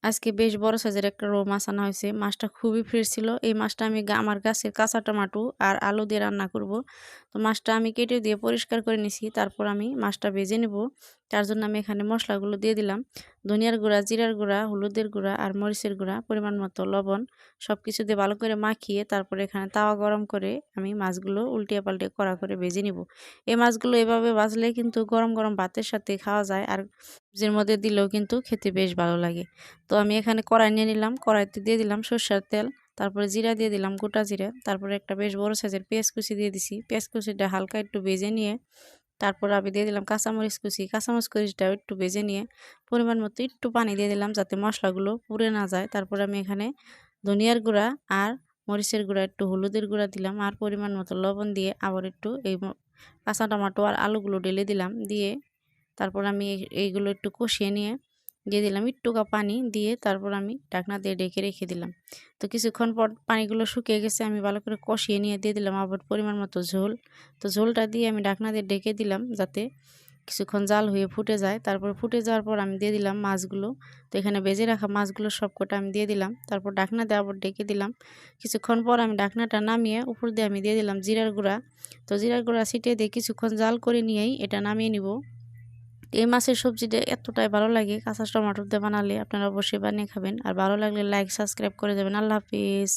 আজকে বেশ বড় সাইজের একটা রৌ মাছ আনা হয়েছে। মাছটা খুবই ফ্রেশ ছিল। এই মাছটা আমি আমার গাছের কাঁচা টমেটো আর আলু দিয়ে রান্না করব। তো মাছটা আমি কেটে দিয়ে পরিষ্কার করে নিছি। তারপর আমি মাছটা ভেজে নেব। তার জন্য আমি এখানে মশলাগুলো দিয়ে দিলাম। ধনিয়ার গুঁড়া, জিরার গুঁড়া, হলুদের গুঁড়া আর মরিচের গুঁড়া, পরিমাণ মতো লবণ, সবকিছু দিয়ে ভালো করে মাখিয়ে তারপরে এখানে তাওয়া গরম করে আমি মাছগুলো উল্টিয়ে পাল্টে কড়া করে ভেজে নিব। এই মাছগুলো এভাবে ভাজলে কিন্তু গরম গরম ভাতের সাথে খাওয়া যায়, আর সবজির মধ্যে দিলেও কিন্তু খেতে বেশ ভালো লাগে। তো আমি এখানে কড়াই নিয়ে নিলাম, কড়াইতে দিয়ে দিলাম সরষের তেল, তারপরে জিরা দিয়ে দিলাম, গোটা জিরা, তারপরে একটা বেশ বড় সাইজের পেঁয়াজ কুচি দিয়ে দিছি। পেঁয়াজ কুচিটা হালকা একটু ভেজে নিয়ে তারপর আমি দিয়ে দিলাম কাঁচামরিচ কুচি, কাঁচামরিচ কুচিটাও একটু ভেজে নিয়ে পরিমাণ মতো একটু পানি দিয়ে দিলাম যাতে মশলাগুলো পুড়ে না যায়। তারপর আমি এখানে ধনিয়ার গুঁড়া আর মরিচের গুঁড়া, একটু হলুদের গুঁড়া দিলাম আর পরিমাণ মতো লবণ দিয়ে আবার একটু এই কাঁচা টমেটো আর আলুগুলো ঢেলে দিলাম। দিয়ে তারপর আমি এইগুলো একটু কষিয়ে নিয়ে দিয়ে দিলাম একটু পানি দিয়ে, তারপর আমি ঢাকনা দিয়ে ঢেকে রেখে দিলাম। তো কিছুক্ষণ পর পানিগুলো শুকিয়ে গেছে, আমি ভালো করে কষিয়ে নিয়ে দিয়ে দিলাম আবার পরিমাণ মতো ঝোল। তো ঝোলটা দিয়ে আমি ঢাকনা দিয়ে ঢেকে দিলাম যাতে কিছুক্ষণ জাল হয়ে ফুটে যায়। তারপর ফুটে যাওয়ার পর আমি দিয়ে দিলাম মাছগুলো। তো এখানে ভেজে রাখা মাছগুলো সবকটা আমি দিয়ে দিলাম। তারপর ঢাকনা দিয়ে আবার ঢেকে দিলাম। কিছুক্ষণ পর আমি ঢাকনাটা নামিয়ে উপর দিয়ে আমি দিয়ে দিলাম জিরার গুঁড়া। তো জিরার গুঁড়া ছিটিয়ে দিয়ে কিছুক্ষণ জাল করে নিয়েই এটা নামিয়ে নিব। এই মাছের সবজিটা এতটাই ভালো লাগে, কাঁচা টমেটো দিয়ে বানালে আপনারা অবশ্যই বানিয়ে খাবেন। আর ভালো লাগলে লাইক সাবস্ক্রাইব করে দেবেন। আল্লাহ হাফিজ।